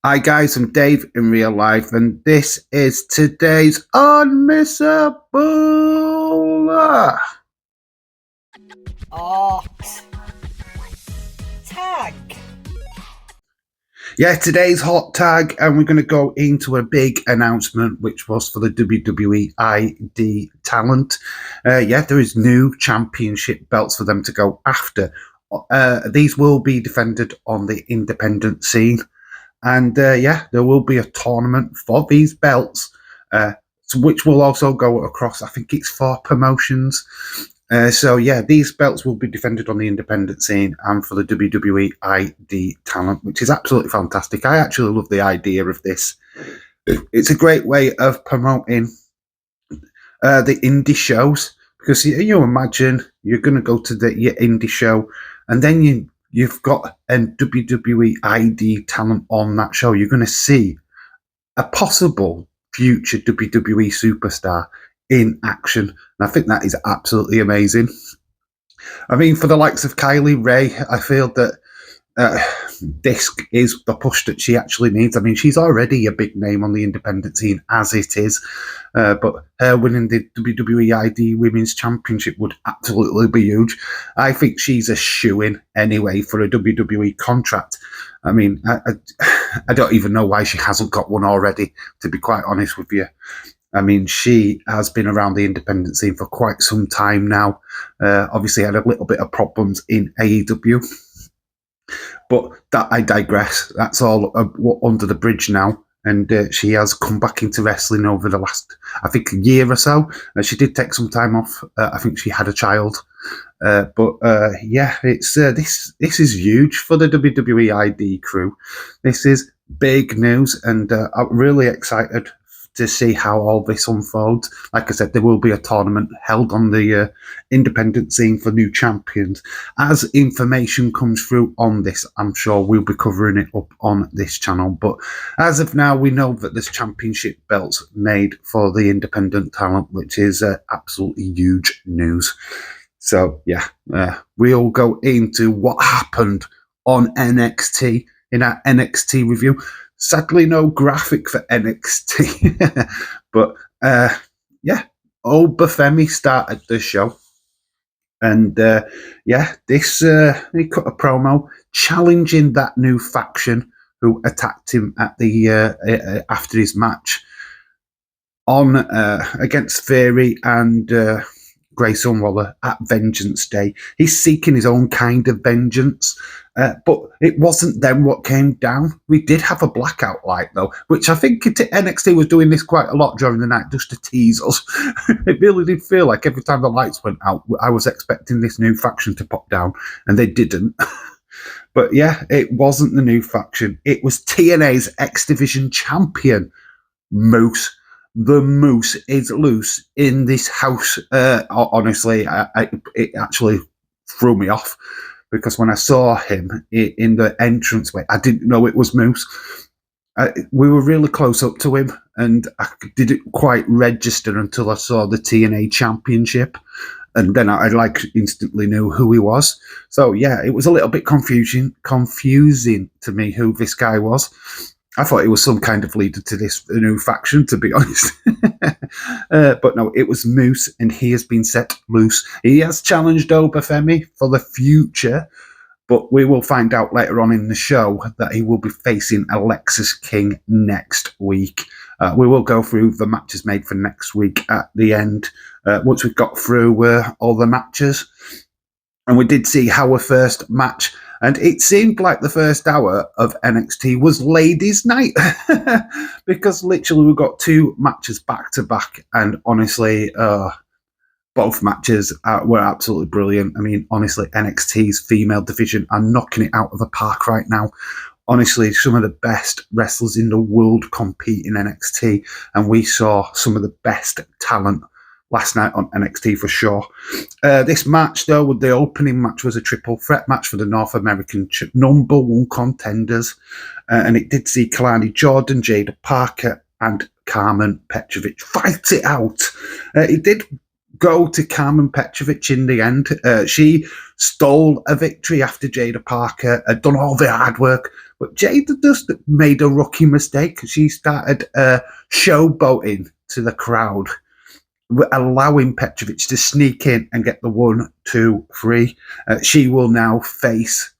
Hi guys, I'm Dave in real life, and this is today's Unmissable. Art. Tag. Yeah, today's hot tag, and we're going to go into a big announcement, which was for the WWE ID talent. There is new championship belts for them to go after. These will be defended on the independent scene. And there will be a tournament for these belts, which will also go across, I think it's 4 promotions. These belts will be defended on the independent scene and for the WWE ID talent, which is absolutely fantastic. I actually love the idea of this. It's a great way of promoting the indie shows, because you imagine you're going to go to your indie show and then you've got a WWE ID talent on that show. You're going to see a possible future WWE superstar in action. And I think that is absolutely amazing. I mean, for the likes of Kylie Ray, I feel that this is the push that she actually needs. I mean, she's already a big name on the independent scene as it is, but her winning the WWE ID Women's Championship would absolutely be huge. I think she's a shoo-in anyway for a WWE contract. I mean, I don't even know why she hasn't got one already, to be quite honest with you. I mean, she has been around the independent scene for quite some time now. Obviously had a little bit of problems in AEW. But that I digress. That's all under the bridge now. And she has come back into wrestling over the last, I think, a year or so. She did take some time off. I think she had a child. It's this is huge for the WWE ID crew. This is big news, and I'm really excited to see how all this unfolds. Like I said, there will be a tournament held on the independent scene for new champions. As information comes through on this, I'm sure we'll be covering it up on this channel. But as of now, we know that there's championship belts made for the independent talent, which is absolutely huge news. So, we'll go into what happened on NXT in our NXT review. Sadly, no graphic for NXT. But, Obafemi started the show. And, he cut a promo challenging that new faction who attacked him at the after his match on against Theory and Grayson Waller at Vengeance Day. He's seeking his own kind of vengeance, but it wasn't them what came down. We did have a blackout light, though, which I think NXT was doing this quite a lot during the night just to tease us. It really did feel like every time the lights went out, I was expecting this new faction to pop down, and they didn't. But yeah, it wasn't the new faction. It was TNA's X Division champion, Moose. The Moose is loose in this house. Honestly, it actually threw me off, because when I saw him in the entranceway, I didn't know it was Moose. We were really close up to him, and I didn't quite register until I saw the TNA Championship, and then I instantly knew who he was. So yeah, it was a little bit confusing to me who this guy was. I thought it was some kind of leader to this new faction, to be honest. But no, it was Moose, and he has been set loose. He has challenged Obafemi for the future, but we will find out later on in the show that he will be facing Alexis King next week. We will go through the matches made for next week at the end, once we've got through all the matches. And we did see our first match, and it seemed like the first hour of NXT was ladies' night, because literally we got 2 matches back to back, and honestly, both matches were absolutely brilliant. I mean, honestly, NXT's female division are knocking it out of the park right now. Honestly, some of the best wrestlers in the world compete in NXT, and we saw some of the best talent last night on NXT for sure. This match, though, with the opening match, was a triple threat match for the North American number 1 contenders. And it did see Kalani Jordan, Jada Parker, and Carmen Petrovic fight it out. It did go to Carmen Petrovic in the end. She stole a victory after Jada Parker had done all the hard work. But Jada just made a rookie mistake. She started showboating to the crowd, allowing Petrovic to sneak in and get the 1, 2, 3. She will now face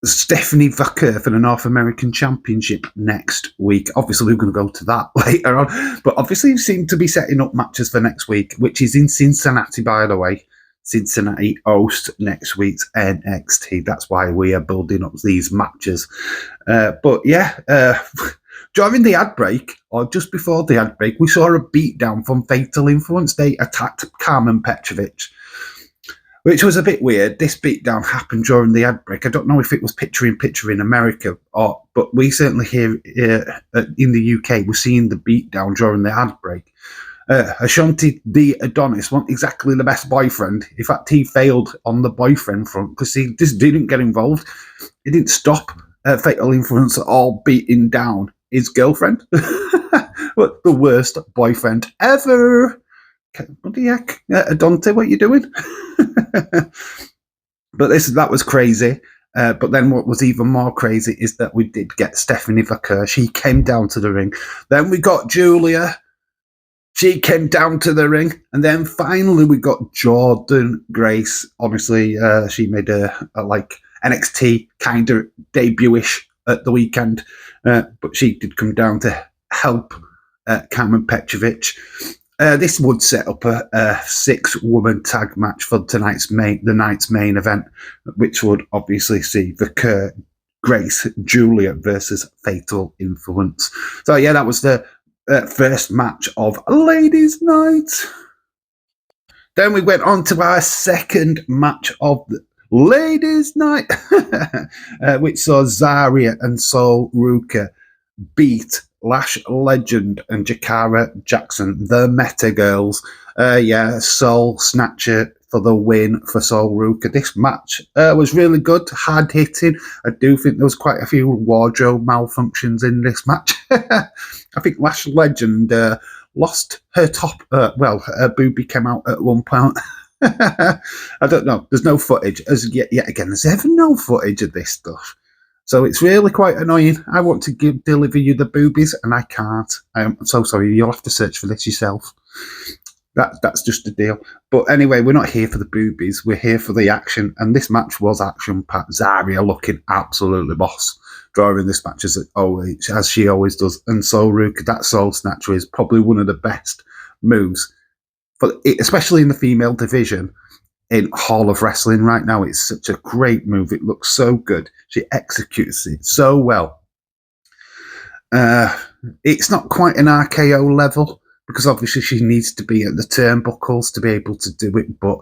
Stephanie Vaquer for the North American Championship next week. Obviously, we're going to go to that later on. But obviously, you seem to be setting up matches for next week, which is in Cincinnati, by the way. Cincinnati hosts next week's NXT. That's why we are building up these matches. But yeah, during the ad break, or just before the ad break, we saw a beatdown from Fatal Influence. They attacked Carmen Petrovic, which was a bit weird. This beatdown happened during the ad break. I don't know if it was picture-in-picture in America, but we certainly here in the UK, we're seeing the beatdown during the ad break. Ashanti the Adonis wasn't exactly the best boyfriend. In fact, he failed on the boyfriend front because he just didn't get involved. He didn't stop Fatal Influence at all beating down his girlfriend. The worst boyfriend ever. What the heck? Dante, what are you doing? But that was crazy. But then what was even more crazy is that we did get Stephanie Vaquer. She came down to the ring. Then we got Julia. She came down to the ring. And then finally we got Jordan Grace. Honestly, she made a like NXT kind of debut-ish at the weekend. But she did come down to help Carmen Petrovic. This would set up a 6-woman tag match for the night's main event, which would obviously see Vaquer, Grace, Julia versus Fatal Influence. So yeah, that was the first match of Ladies' Night. Then we went on to our second match of the Ladies' Night, which saw Zarya and Sol Ruka beat Lash Legend and Jakara Jackson, the Meta Girls. Soul Snatcher for the win for Sol Ruka. This match was really good, hard hitting. I do think there was quite a few wardrobe malfunctions in this match. I think Lash Legend lost her top. Her boobie came out at one point. I don't know. There's no footage. Yet again, there's ever no footage of this stuff. So it's really quite annoying. I want to deliver you the boobies, and I can't. I'm so sorry. You'll have to search for this yourself. That's just the deal. But anyway, we're not here for the boobies. We're here for the action. And this match was action-packed. Zarya looking absolutely boss, drawing this match as she always does. And Sol Ruka, that Soul Snatcher is probably one of the best moves, especially in the female division in Hall of Wrestling right now. It's such a great move. It looks so good. She executes it so well. It's not quite an RKO level, because obviously she needs to be at the turnbuckles to be able to do it. But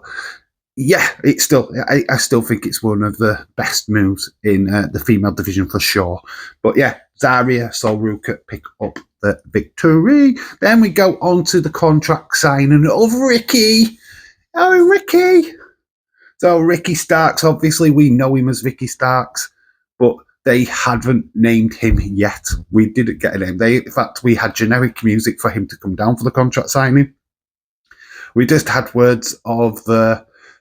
yeah, it's still, I still think it's one of the best moves in the female division for sure. But yeah, Zarya, Sol Ruka pick up the victory. Then we go on to the contract signing of Ricky. Oh, Ricky. So Ricky Starks, obviously we know him as Ricky Starks, but they haven't named him yet. We didn't get a name. In fact, we had generic music for him to come down for the contract signing. We just had words of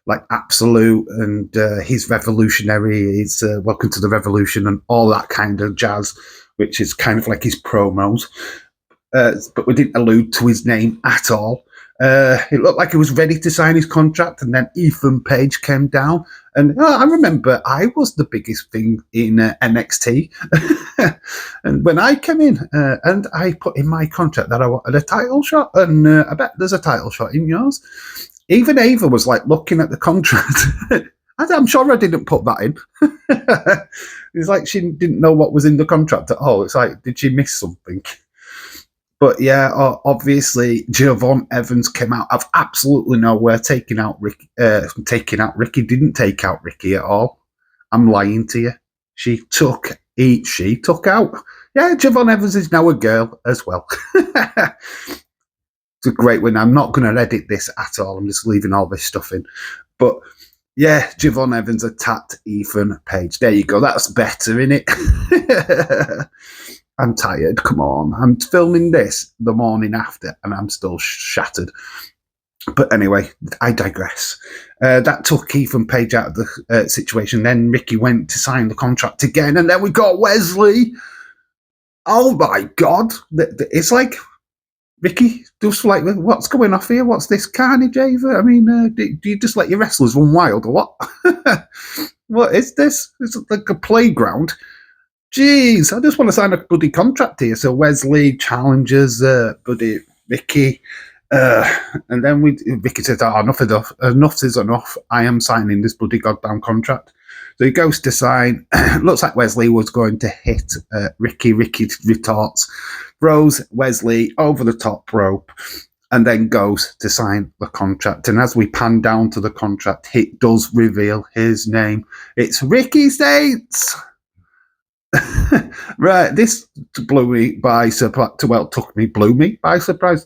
like Absolute and his Revolutionary, his Welcome to the Revolution and all that kind of jazz, which is kind of like his promos. But we didn't allude to his name at all. It looked like he was ready to sign his contract, and then Ethan Page came down. And I remember I was the biggest thing in NXT. And when I came in and I put in my contract that I wanted a title shot, and I bet there's a title shot in yours. Even Ava was like looking at the contract. I'm sure I didn't put that in. It's like she didn't know what was in the contract at all. It's like, did she miss something? But yeah, obviously, Javon Evans came out of absolutely nowhere, taking out Ricky. Didn't take out Ricky at all. I'm lying to you. She took out. Yeah, Javon Evans is now a girl as well. It's a great win. I'm not going to edit this at all. I'm just leaving all this stuff in. But yeah, Javon Evans attacked Ethan Page. There you go. That's better, innit? I'm tired. Come on. I'm filming this the morning after and I'm still shattered. But anyway, I digress. That took Ethan Page out of the situation. Then Ricky went to sign the contract again. And then we got Wesley. Oh my God. It's like, Ricky, just like, what's going off here? What's this carnage, Ava? I mean, do you just let your wrestlers run wild or what? What is this? It's like a playground. Jeez, I just want to sign a bloody contract here. So Wesley challenges bloody Ricky. And then Ricky says, enough is enough. I am signing this bloody goddamn contract. So he goes to sign. Looks like Wesley was going to hit Ricky. Ricky retorts, throws Wesley over the top rope, and then goes to sign the contract. And as we pan down to the contract, it does reveal his name. It's Ricky Saints. Right, this blew me by surprise. Well, took me by surprise.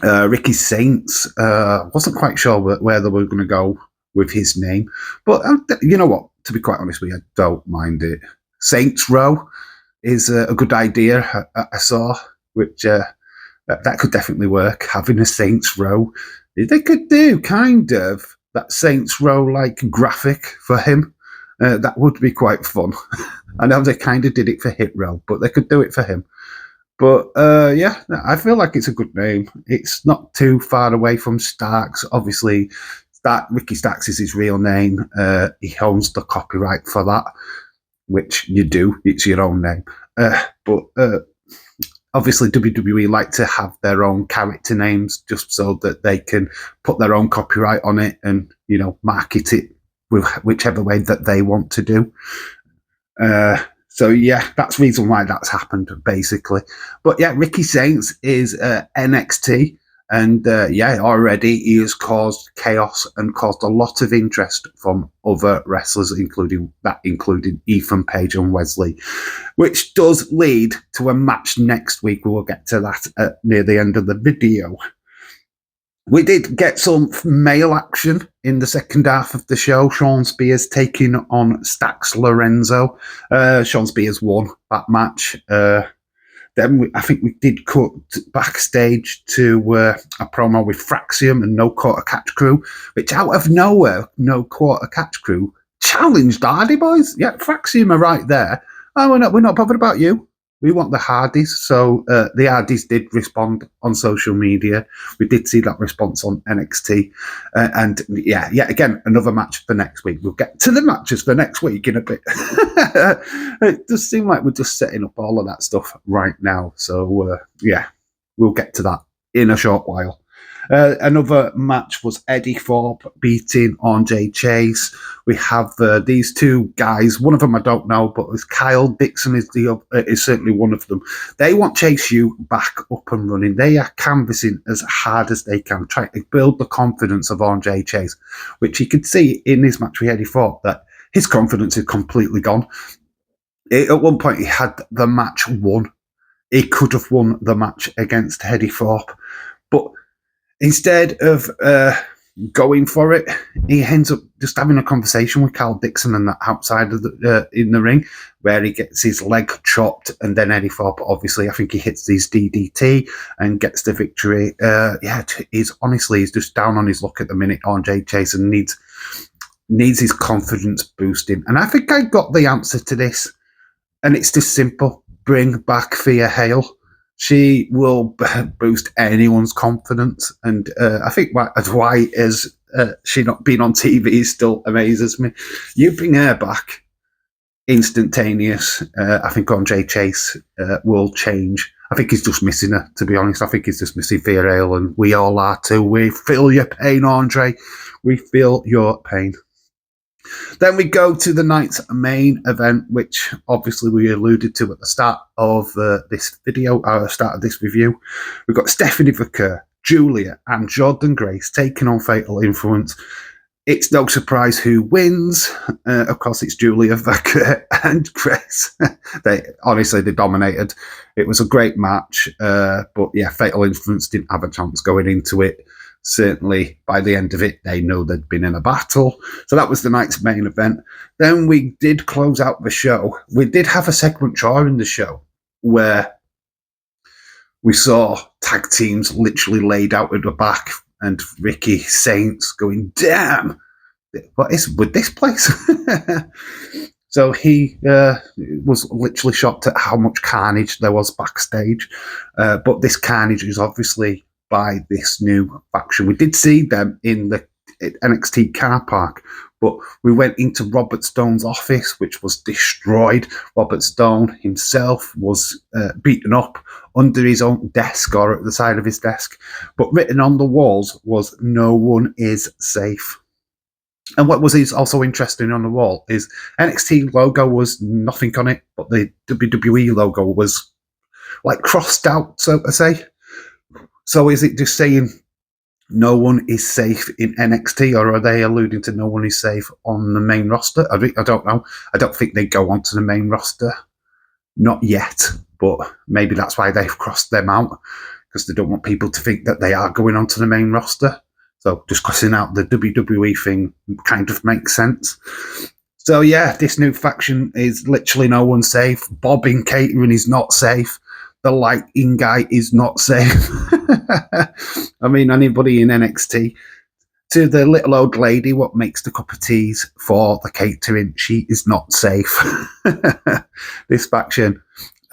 Ricky Saints. Wasn't quite sure where they were going to go with his name, but you know what? To be quite honest with you, I don't mind it. Saints Row is a good idea. I saw, which that could definitely work. Having a Saints Row, they could do kind of that Saints Row like graphic for him. That would be quite fun. I know they kind of did it for Hit Row, but they could do it for him. But yeah, I feel like it's a good name. It's not too far away from Starks. Obviously, Ricky Starks is his real name. He owns the copyright for that, which you do. It's your own name. But obviously, WWE like to have their own character names just so that they can put their own copyright on it and, you know, market it with whichever way that they want to do. So yeah, that's the reason why that's happened, basically. But yeah, Ricky Saints is NXT. And yeah, already he has caused chaos and caused a lot of interest from other wrestlers, including Ethan Page and Wesley, which does lead to a match next week. We will get to that near the end of the video. We did get some male action in the second half of the show. Sean Spears taking on Stax Lorenzo. Sean Spears won that match. Then I think we did cut backstage to a promo with Fraxium and No Quarter Catch Crew, which out of nowhere, No Quarter Catch Crew challenged Hardy Boys. Yeah, Fraxium are right there. Oh, we're not bothered about you. We want the Hardys. So the Hardys did respond on social media. We did see that response on NXT. And yeah, yet again, another match for next week. We'll get to the matches for next week in a bit. It does seem like we're just setting up all of that stuff right now. So yeah, we'll get to that in a short while. Another match was Eddie Thorpe beating Andre Chase. We have these two guys. One of them I don't know, but it's Kyle Dixon is certainly one of them. They want Chase U back up and running. They are canvassing as hard as they can, trying to build the confidence of Andre Chase, which you could see in this match with Eddie Thorpe that his confidence is completely gone. At one point, he had the match won. He could have won the match against Eddie Thorpe, but instead of going for it, he ends up just having a conversation with Carl Dixon and that outside of in the ring, where he gets his leg chopped, and then Eddie Thorpe, obviously, I think he hits his DDT and gets the victory. Yeah, he's just down on his luck at the minute. Andre Chase and needs his confidence boosting, and I think I got the answer to this, and it's just simple: bring back Thea Hale. She will boost anyone's confidence. And I think why is she not been on TV still amazes me. You bring her back, instantaneous. I think Andre Chase will change. I think he's just missing her, to be honest. I think he's just missing Thea Hale, and we all are too. We feel your pain, Andre. We feel your pain. Then we go to the night's main event, which obviously we alluded to at the start of this video, start of this review. We've got Stephanie Vaquer, Julia, and Jordan Grace taking on Fatal Influence. It's no surprise who wins. Of course, it's Julia Vaquer and Grace. They dominated. It was a great match, but yeah, Fatal Influence didn't have a chance going into it. certainly by the end of it, they know they'd been in a battle. So that was the night's main event. Then we did close out the show. We did have a segment during the show where we saw tag teams literally laid out at the back and Ricky Saints going, damn, what is with this place? So he was literally shocked at how much carnage there was backstage. But this carnage is obviously by this new faction. We did see them in the NXT car park, but we went into Robert Stone's office, which was destroyed. Robert Stone himself was beaten up under his own desk or at the side of his desk. But written on the walls was, "No one is safe." And what was also interesting on the wall is NXT logo was nothing on it, but the WWE logo was like crossed out, so to say. So is it just saying no one is safe in NXT, or are they alluding to no one is safe on the main roster? I don't know. I don't think they go onto the main roster. Not yet, but maybe that's why they've crossed them out, because they don't want people to think that they are going onto the main roster. So just crossing out the WWE thing kind of makes sense. So yeah, this new faction is literally no one safe. Bob in catering is not safe. The lighting guy is not safe. I mean, anybody in NXT. To the little old lady what makes the cup of teas for the catering, she is not safe. This faction,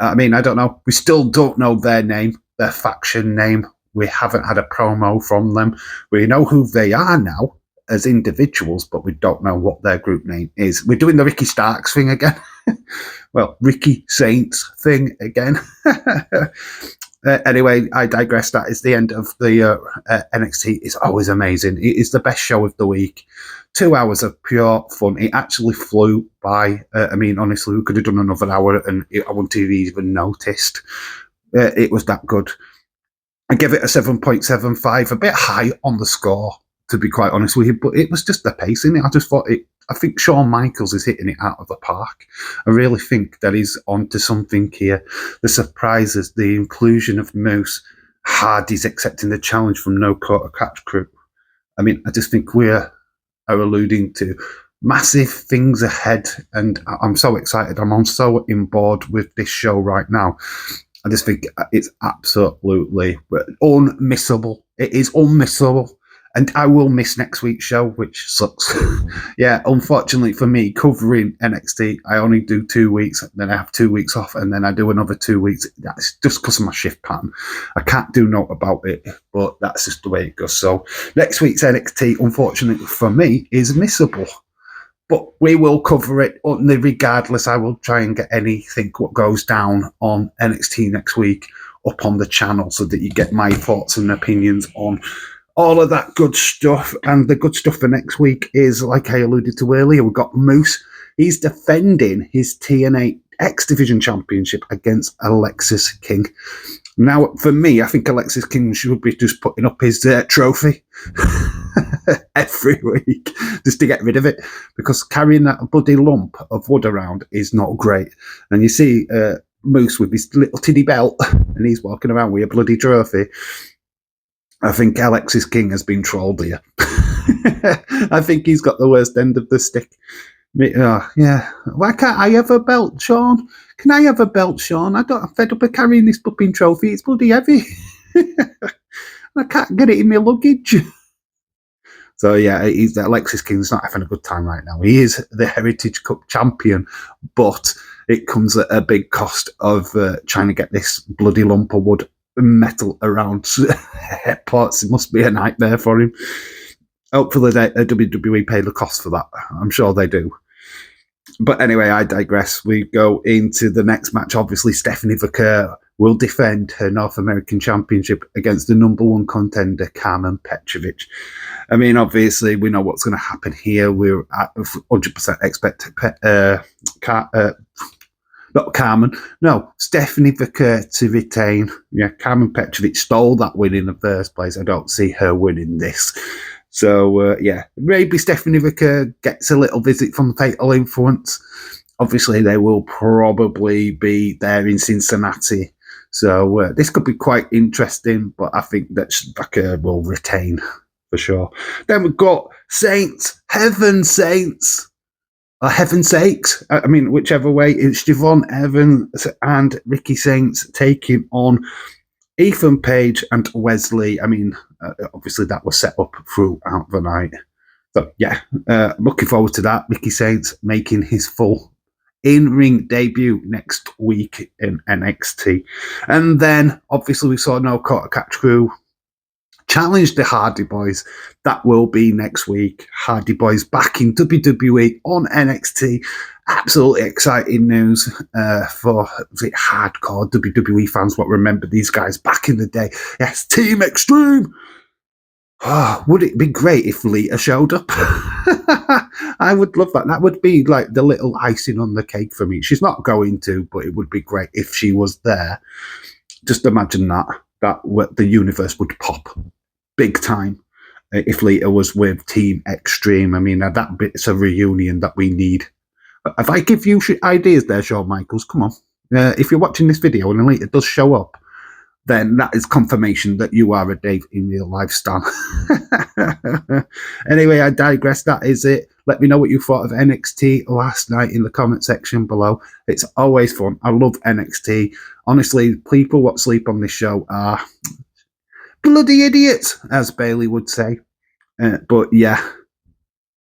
I mean, I don't know. We still don't know their name, their faction name. We haven't had a promo from them. We know who they are now as individuals, but we don't know what their group name is. We're doing the Ricky Starks thing again. Well, Ricky Saints thing again. Anyway, I digress. That is the end of the NXT. It's always amazing. It is the best show of the week. 2 hours of pure fun. It actually flew by. I mean, honestly, we could have done another hour and I wouldn't have even noticed. It was that good. I give it a 7.75, a bit high on the score, to be quite honest with you, but it was just the pacing. I just thought I think Shawn Michaels is hitting it out of the park. I really think that he's onto something here. The surprises, the inclusion of Moose, Hardy's accepting the challenge from No Quarter Catch Crew. I mean, I just think we are alluding to massive things ahead, and I'm so excited. I'm on so in board with this show right now. I just think it's absolutely unmissable. It is unmissable. And I will miss next week's show, which sucks. Yeah, unfortunately for me, covering NXT, I only do 2 weeks, then I have 2 weeks off, and then I do another 2 weeks. That's just because of my shift pattern. I can't do note about it, but that's just the way it goes. So next week's NXT, unfortunately for me, is missable. But we will cover it regardless. I will try and get anything what goes down on NXT next week up on the channel so that you get my thoughts and opinions on all of that good stuff. And the good stuff for next week is, like I alluded to earlier, we've got Moose. He's defending his TNA X Division Championship against Alexis King. Now, for me, I think Alexis King should be just putting up his trophy every week just to get rid of it, because carrying that bloody lump of wood around is not great. And you see Moose with his little tiddy belt and he's walking around with a bloody trophy. I think Alexis King has been trolled here. I think he's got the worst end of the stick. Yeah. Why can't I have a belt, Sean? Can I have a belt, Sean? I'm fed up of carrying this flipping trophy. It's bloody heavy. I can't get it in my luggage. So yeah, Alexis King's not having a good time right now. He is the Heritage Cup champion, but it comes at a big cost of trying to get this bloody lump of wood metal around airports. It must be a nightmare for him. Hopefully WWE pay the cost for that. I'm sure they do. But anyway, I digress. We go into the next match. Obviously, Stephanie Vaquer will defend her North American Championship against the number one contender, Carmen Petrovic. I mean, obviously, we know what's going to happen here. We're at 100% expect not Carmen. No, Stephanie Vaquer to retain. Yeah, Carmen Petrovic stole that win in the first place. I don't see her winning this. So, yeah, maybe Stephanie Vaquer gets a little visit from Fatal Influence. Obviously, they will probably be there in Cincinnati So this could be quite interesting, but I think that Becca will retain for sure. Then we've got Saints, Heaven Saints, or Heaven Sakes. I mean, whichever way. It's Javon Evans and Ricky Saints taking on Ethan Page and Wesley. I mean, obviously that was set up throughout the night. So yeah, looking forward to that. Ricky Saints making his full in-ring debut next week in NXT. And then obviously we saw No Quarter Catch Crew challenge the Hardy Boys. That will be next week. Hardy Boys back in WWE on NXT. Absolutely exciting news for the hardcore WWE fans what remember these guys back in the day. Yes, Team Extreme. Oh, would it be great if Lita showed up? I would love that. That would be like the little icing on the cake for me. She's not going to, but it would be great if she was there. Just imagine that the universe would pop big time if Lita was with Team Extreme. I mean, that bit's a reunion that we need. If I give you ideas there, Shawn Michaels, come on. If you're watching this video and Lita does show up, then that is confirmation that you are a Dave in real life stan. Anyway, I digress. That is it. Let me know what you thought of NXT last night in the comment section below. It's always fun. I love NXT. Honestly, people what sleep on this show are bloody idiots, as Bailey would say. But yeah,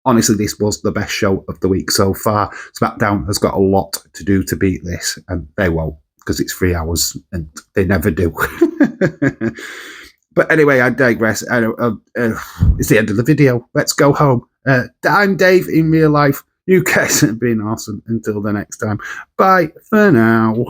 honestly, this was the best show of the week so far. SmackDown has got a lot to do to beat this, and they won't, because it's 3 hours, and they never do. But anyway, I digress. It's the end of the video. Let's go home. I'm Dave in real life. You guys have been awesome. Until the next time. Bye for now.